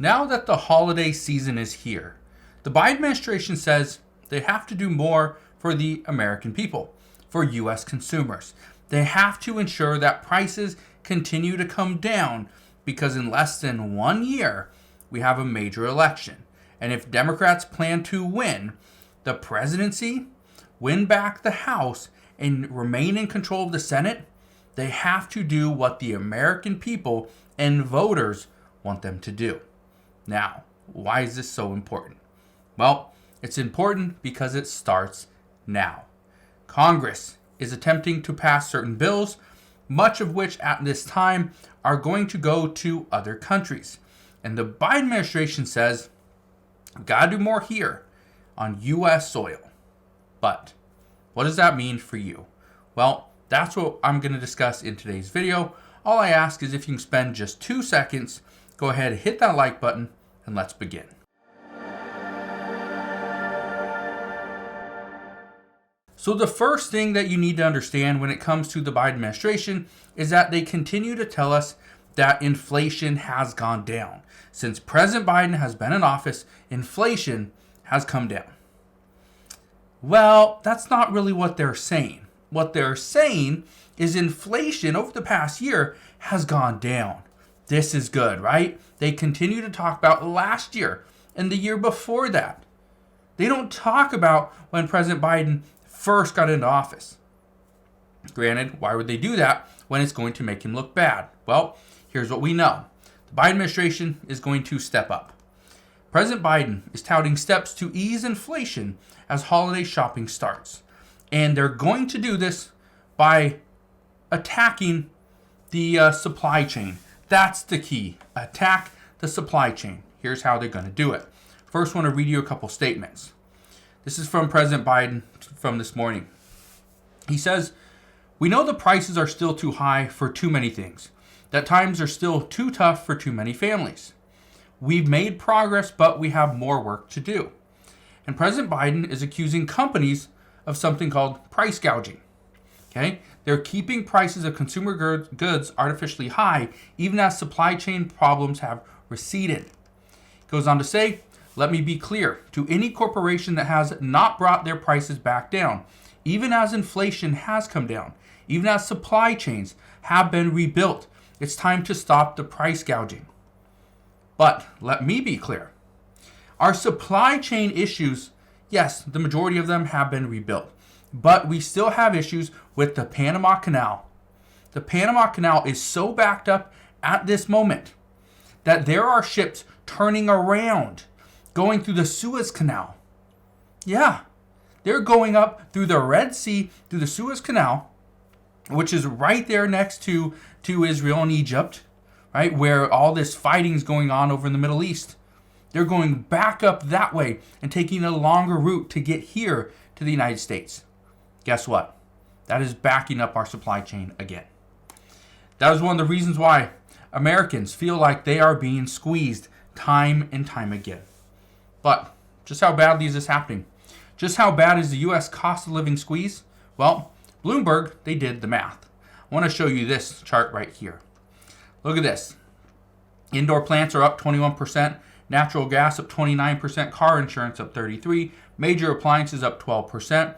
Now that the holiday season is here, the Biden administration says they have to do more for the American people, for U.S. consumers. They have to ensure that prices continue to come down because in less than 1 year, we have a major election. And if Democrats plan to win the presidency, win back the House, and remain in control of the Senate, they have to do what the American people and voters want them to do. Now, why is this so important? Well, it's important because it starts now. Congress is attempting to pass certain bills, much of which at this time are going to go to other countries. And the Biden administration says, we've got to do more here on U.S. soil. But what does that mean for you? Well, that's what I'm going to discuss in today's video. All I ask is if you can spend just 2 seconds, go ahead, hit that like button, and let's begin. So the first thing that you need to understand when it comes to the Biden administration is that they continue to tell us that inflation has gone down. Since President Biden has been in office, inflation has come down. Well, that's not really what they're saying. What they're saying is inflation over the past year has gone down. This is good, right? They continue to talk about last year and the year before that. They don't talk about when President Biden first got into office. Granted, why would they do that when it's going to make him look bad? Well, here's what we know. The Biden administration is going to step up. President Biden is touting steps to ease inflation as holiday shopping starts. And they're going to do this by attacking the supply chain. That's the key. Attack the supply chain. Here's how they're going to do it. First, I want to read you a couple statements. This is from President Biden from this morning. He says, "We know the prices are still too high for too many things, that times are still too tough for too many families. We've made progress, but we have more work to do." And President Biden is accusing companies of something called price gouging. Okay? They're keeping prices of consumer goods artificially high, even as supply chain problems have receded. He goes on to say, "Let me be clear to any corporation that has not brought their prices back down, even as inflation has come down, even as supply chains have been rebuilt, it's time to stop the price gouging. But let me be clear. Our supply chain issues, yes, the majority of them have been rebuilt, but we still have issues with the Panama Canal. The Panama Canal is so backed up at this moment that there are ships turning around, going through the Suez Canal. Yeah, they're going up through the Red Sea, through the Suez Canal, which is right there next to Israel and Egypt, right, where all this fighting is going on over in the Middle East. They're going back up that way and taking a longer route to get here to the United States. Guess what? That is backing up our supply chain again. That is one of the reasons why Americans feel like they are being squeezed time and time again. But just how badly is this happening? Just how bad is the U.S. cost of living squeeze? Well, Bloomberg, they did the math. I want to show you this chart right here. Look at this. Indoor plants are up 21%, natural gas up 29%, car insurance up 33%, major appliances up 12%,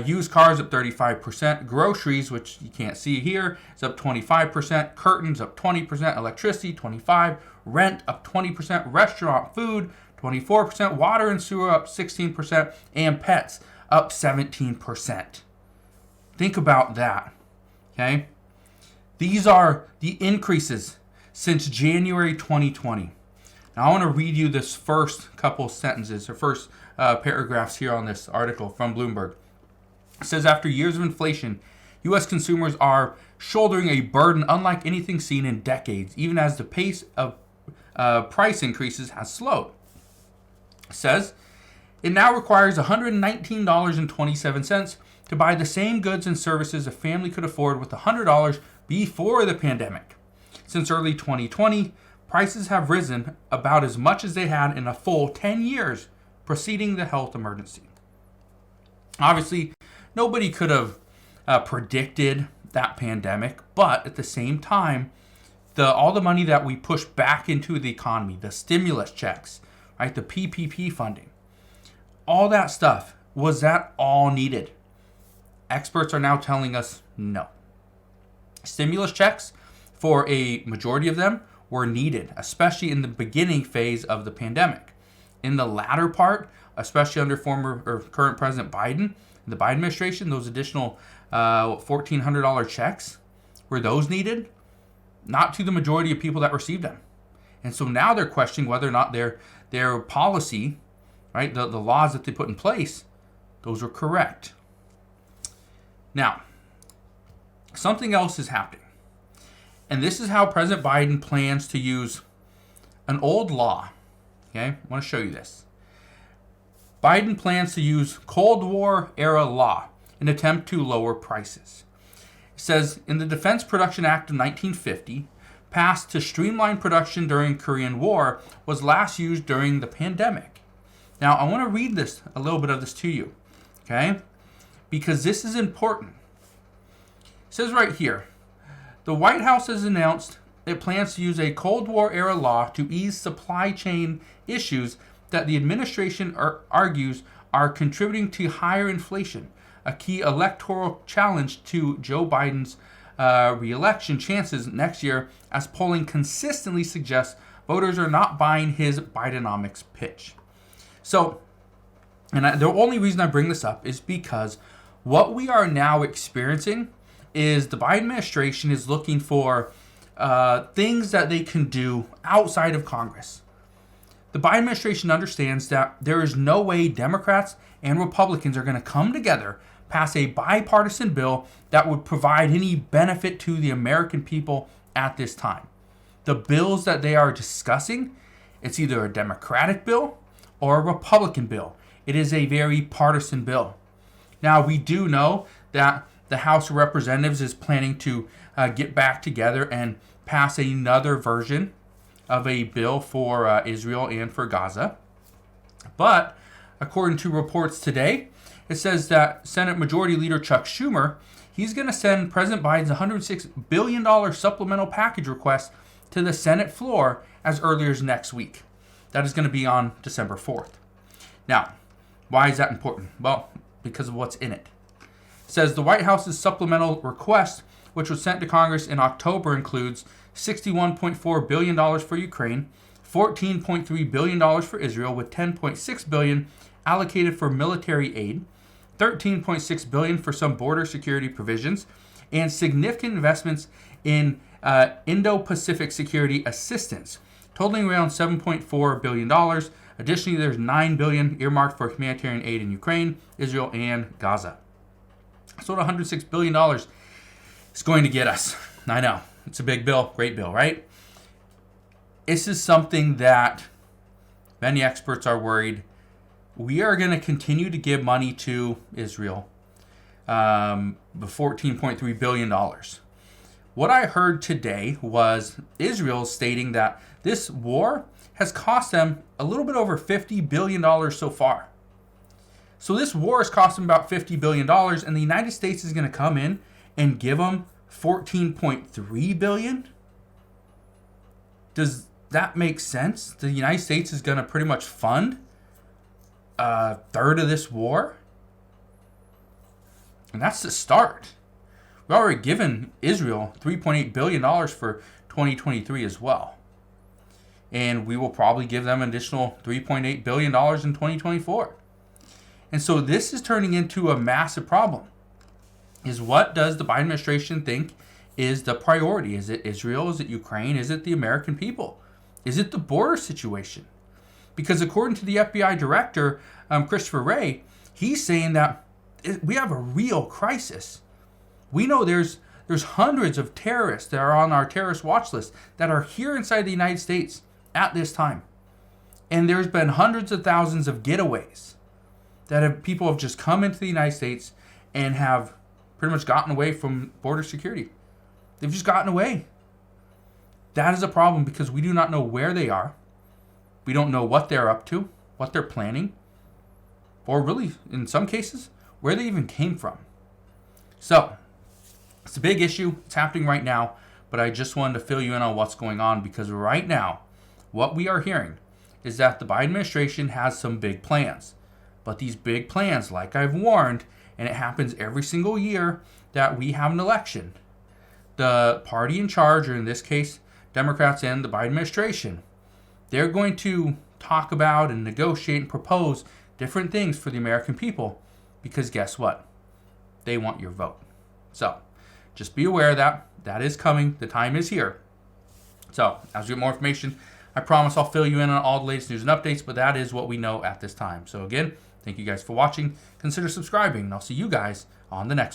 used cars up 35%, groceries, which you can't see here, is up 25%, curtains up 20%, electricity 25%, rent up 20%, restaurant food 24%, water and sewer up 16%, and pets up 17%. Think about that, okay? These are the increases since January 2020. Now I want to read you this first couple sentences, or first paragraphs here on this article from Bloomberg. It says, after years of inflation, U.S. consumers are shouldering a burden unlike anything seen in decades, even as the pace of price increases has slowed. It says, it now requires $119.27 to buy the same goods and services a family could afford with $100 before the pandemic. Since early 2020, prices have risen about as much as they had in a full 10 years preceding the health emergency. Obviously, nobody could have predicted that pandemic, but at the same time, all the money that we push back into the economy, the stimulus checks, right, the PPP funding, all that stuff, was that all needed? Experts are now telling us no. Stimulus checks, for a majority of them, were needed, especially in the beginning phase of the pandemic. In the latter part, especially under former or current President Biden, the Biden administration, those additional $1,400 checks, were those needed? Not to the majority of people that received them. And so now they're questioning whether or not their policy, right, the laws that they put in place, those were correct. Now, something else is happening. And this is how President Biden plans to use an old law. Okay, I want to show you this. Biden plans to use Cold War era law in an attempt to lower prices. It says, in the Defense Production Act of 1950, passed to streamline production during Korean War, was last used during the pandemic. Now, I want to read a little bit of this to you, okay? Because this is important. It says right here, the White House has announced it plans to use a Cold War era law to ease supply chain issues that the administration argues are contributing to higher inflation, a key electoral challenge to Joe Biden's re-election chances next year, as polling consistently suggests voters are not buying his Bidenomics pitch. So, the only reason I bring this up is because what we are now experiencing is the Biden administration is looking for things that they can do outside of Congress. The Biden administration understands that there is no way Democrats and Republicans are going to come together, pass a bipartisan bill that would provide any benefit to the American people at this time. The bills that they are discussing, it's either a Democratic bill or a Republican bill. It is a very partisan bill. Now, we do know that the House of Representatives is planning to get back together and pass another version of a bill for Israel and for Gaza. But according to reports today, it says that Senate Majority Leader Chuck Schumer, he's going to send President Biden's $106 billion supplemental package request to the Senate floor as early as next week. That is going to be on December 4th. Now, why is that important? Well, because of what's in it. It says the White House's supplemental request, which was sent to Congress in October, includes $61.4 billion for Ukraine, $14.3 billion for Israel, with $10.6 billion allocated for military aid, $13.6 billion for some border security provisions, and significant investments in Indo-Pacific security assistance, totaling around $7.4 billion. Additionally, there's $9 billion earmarked for humanitarian aid in Ukraine, Israel, and Gaza. So $106 billion is going to get us. I know. It's a big bill, great bill, right? This is something that many experts are worried. We are going to continue to give money to Israel, the $14.3 billion. What I heard today was Israel stating that this war has cost them a little bit over $50 billion so far. So this war has cost them about $50 billion, and the United States is going to come in and give them $14.3 billion? Does that make sense? The United States is going to pretty much fund a third of this war? And that's the start. We've already given Israel $3.8 billion for 2023 as well. And we will probably give them an additional $3.8 billion in 2024. And so this is turning into a massive problem. Is what does the Biden administration think is the priority? Is it Israel? Is it Ukraine? Is it the American people? Is it the border situation? Because according to the FBI director, Christopher Wray, he's saying that we have a real crisis. We know there's hundreds of terrorists that are on our terrorist watch list that are here inside the United States at this time. And there's been hundreds of thousands of getaways that people have just come into the United States and have pretty much gotten away from border security. They've just gotten away. That is a problem because we do not know where they are. We don't know what they're up to, what they're planning, or really, in some cases, where they even came from. So, it's a big issue. It's happening right now. but I just wanted to fill you in on what's going on, because right now, what we are hearing is that the Biden administration has some big plans. But these big plans, like I've warned, and it happens every single year that we have an election, the party in charge, or in this case, Democrats and the Biden administration, they're going to talk about and negotiate and propose different things for the American people, because guess what? They want your vote. So just be aware that that is coming. The time is here. So as we get more information, I promise I'll fill you in on all the latest news and updates, but that is what we know at this time. So again, thank you guys for watching. Consider subscribing, and I'll see you guys on the next one.